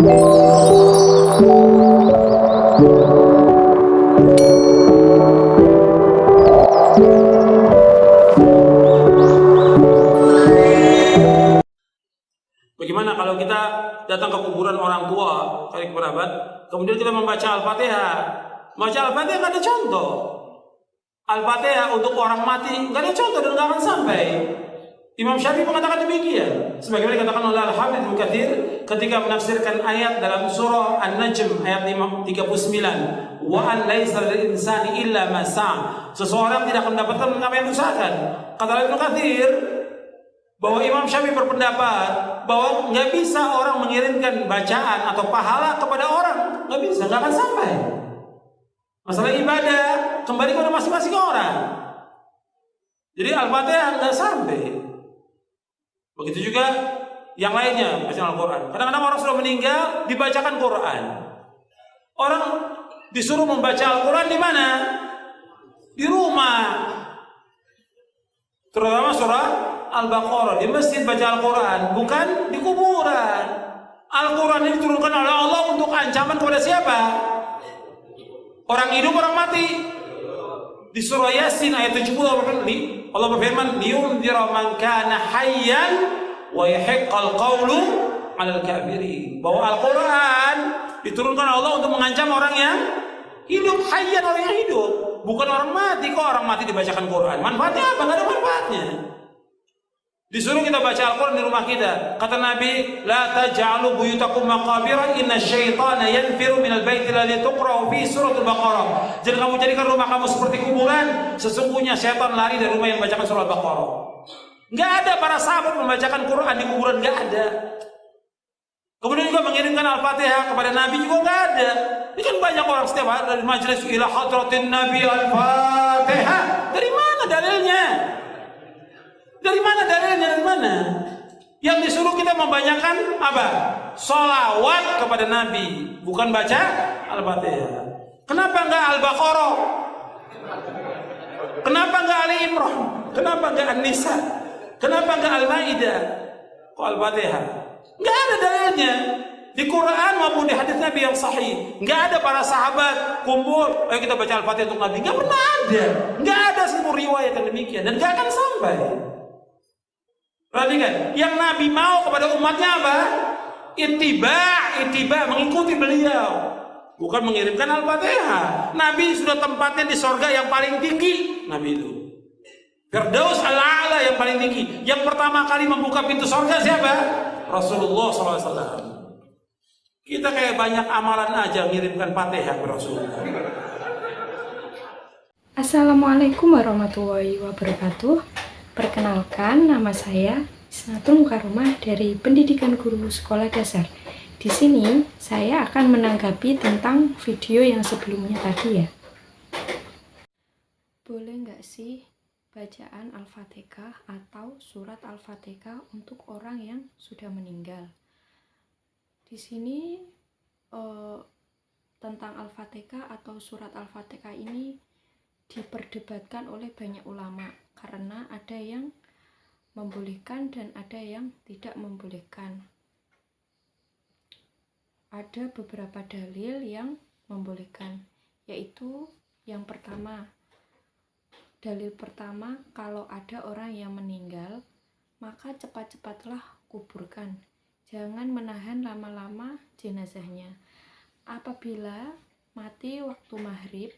Bagaimana kalau kita datang ke kuburan orang tua, kali kerabat, kemudian kita membaca Al-Fatihah? Membaca Al-Fatihah nggak ada contoh. Al-Fatihah untuk orang mati nggak ada contoh dan nggak akan sampai. Imam Syafi'i mengatakan demikian. Sebagaimana dikatakan oleh Al-Hafidz Ibnu Katsir ketika menafsirkan ayat dalam surah An-Najm ayat 39, wa an laisa lil insani illa ma sa'a. Seseorang tidak akan mendapatkan apa yang diusahakan. Kata Ibnu Katsir bahwa Imam Syafi'i berpendapat bahwa nggak bisa orang mengirimkan bacaan atau pahala kepada orang, nggak bisa, nggak akan sampai. Masalah ibadah kembali kepada masing-masing orang. Jadi Al-Fatihah nggak sampai. Begitu juga yang lainnya, bacaan Al-Quran. Kadang-kadang orang sudah meninggal dibacakan Quran. Orang disuruh membaca Al-Quran di mana? Di rumah. Terutama surah Al-Baqarah, di masjid baca Al-Quran, bukan di kuburan. Al-Quran ini diturunkan oleh Allah untuk ancaman kepada siapa? Orang hidup, orang mati. Di surah Yasin ayat 70 Allah berfirman, liyunzira man kana hayyan wa yahiqqal qawlu 'alal kafirin. Bahwa Al-Quran diturunkan Allah untuk mengancam orang yang hidup, hayyan, orang yang hidup, bukan orang mati. Kok orang mati dibacakan Quran? Manfaatnya apa? Enggak ada manfaatnya. Disuruh kita baca Al-Quran di rumah kita. Kata Nabi, la taj'alu buyutakum maqabira inna syaitana yanfiru minal baiti alladhi tuqra'u fi suratul Baqarah. Jangan kamu jadikan rumah kamu seperti kuburan. Sesungguhnya syaitan lari dari rumah yang membacakan surah Al-Baqarah. Enggak ada para sahabat membacakan Quran di kuburan, enggak ada. Kemudian juga mengirimkan Al-Fatihah kepada Nabi juga enggak ada. Ini kan banyak orang setiap hari dari majelis ila hadratin Nabi Al-Fatihah. Dari mana dalilnya? Dari mana dalilnya? Dari mana? Yang disuruh kita membanyakan apa? Sholawat kepada Nabi, bukan baca Al-Fatihah. Kenapa enggak Al-Baqarah? Kenapa enggak Ali Imran? Kenapa enggak An-Nisa? Kenapa enggak Al-Maidah? Kok Al-Fatihah? Enggak ada dalilnya. Di Quran maupun di hadis Nabi yang sahih, enggak ada para sahabat kumpul, ayo kita baca Al-Fatihah untuk Nabi. Enggak pernah ada. Enggak ada seluruh riwayat yang demikian dan enggak akan sampai. Perhatikan, yang Nabi mau kepada umatnya apa? Ittiba, mengikuti beliau, bukan mengirimkan Al-Fatihah. Nabi sudah tempatnya di sorga yang paling tinggi. Nabi itu Firdaus al-A'la yang paling tinggi. Yang pertama kali membuka pintu sorga siapa? Rasulullah SAW. Kita kayak banyak amalan aja ngirimkan Fatihah ke Rasulullah. Assalamualaikum warahmatullahi wabarakatuh. Perkenalkan, nama saya Isnatul Mukarramah dari Pendidikan Guru Sekolah Dasar. Di sini saya akan menanggapi tentang video yang sebelumnya tadi ya. Boleh nggak sih bacaan Al-Fatihah atau surat Al-Fatihah untuk orang yang sudah meninggal? Di sini tentang Al-Fatihah atau surat Al-Fatihah ini diperdebatkan oleh banyak ulama karena ada yang membolehkan dan ada yang tidak membolehkan. Ada beberapa dalil yang membolehkan, yaitu yang pertama, dalil pertama, kalau ada orang yang meninggal maka cepat-cepatlah kuburkan, jangan menahan lama-lama jenazahnya. Apabila mati waktu maghrib,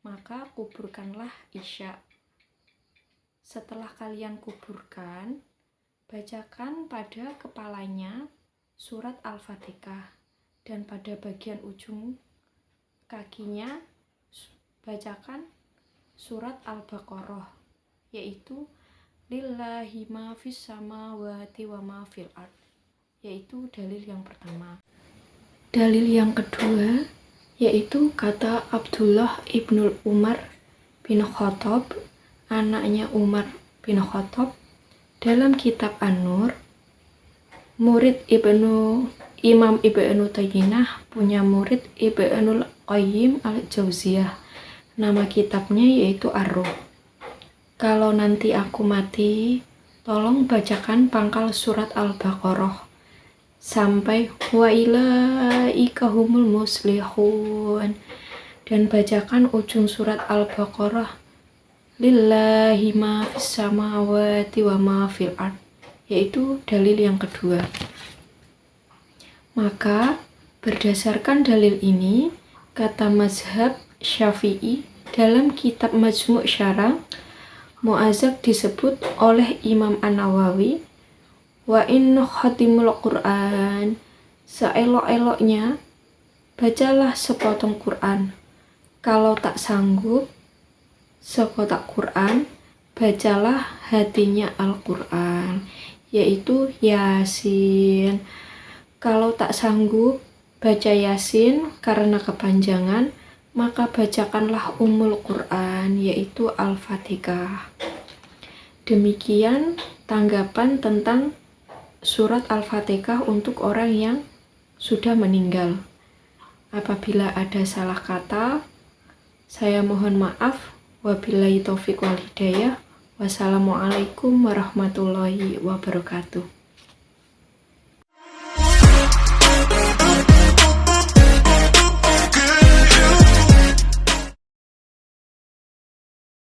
maka kuburkanlah Isya. Setelah kalian kuburkan, bacakan pada kepalanya surat Al-Fatihah dan pada bagian ujung kakinya bacakan surat Al-Baqarah, yaitu lillahi ma fis samawati wa ma fil ard, yaitu dalil yang pertama. Dalil yang kedua yaitu kata Abdullah ibnul Umar bin Khattab, anaknya Umar bin Khattab, dalam kitab An-Nur. Murid Imam Ibnu Taymiyah punya murid Ibnul Qayyim al-Jauziyah, nama kitabnya yaitu Ar-Ruh. Kalau nanti aku mati, tolong bacakan pangkal surat Al-Baqarah sampai wa ilaika humul muslihun, dan bacakan ujung surat Al-Baqarah lillahi ma fis samawati wa ma fil ard, yaitu dalil yang kedua. Maka berdasarkan dalil ini, kata mazhab Syafi'i dalam kitab Majmu' Syarah, mu'azzak disebut oleh Imam An-Nawawi wa in khatimul Qur'an, seelok-eloknya bacalah sepotong Quran. Kalau tak sanggup sekotak Quran, bacalah hatinya Al-Quran, yaitu Yasin. Kalau tak sanggup baca Yasin karena kepanjangan, maka bacakanlah Ummul Quran, yaitu Al-Fatihah. Demikian tanggapan tentang surat Al-Fatihah untuk orang yang sudah meninggal. Apabila ada salah kata, saya mohon maaf. Wabillahi taufiq wal hidayah. Wassalamualaikum warahmatullahi wabarakatuh.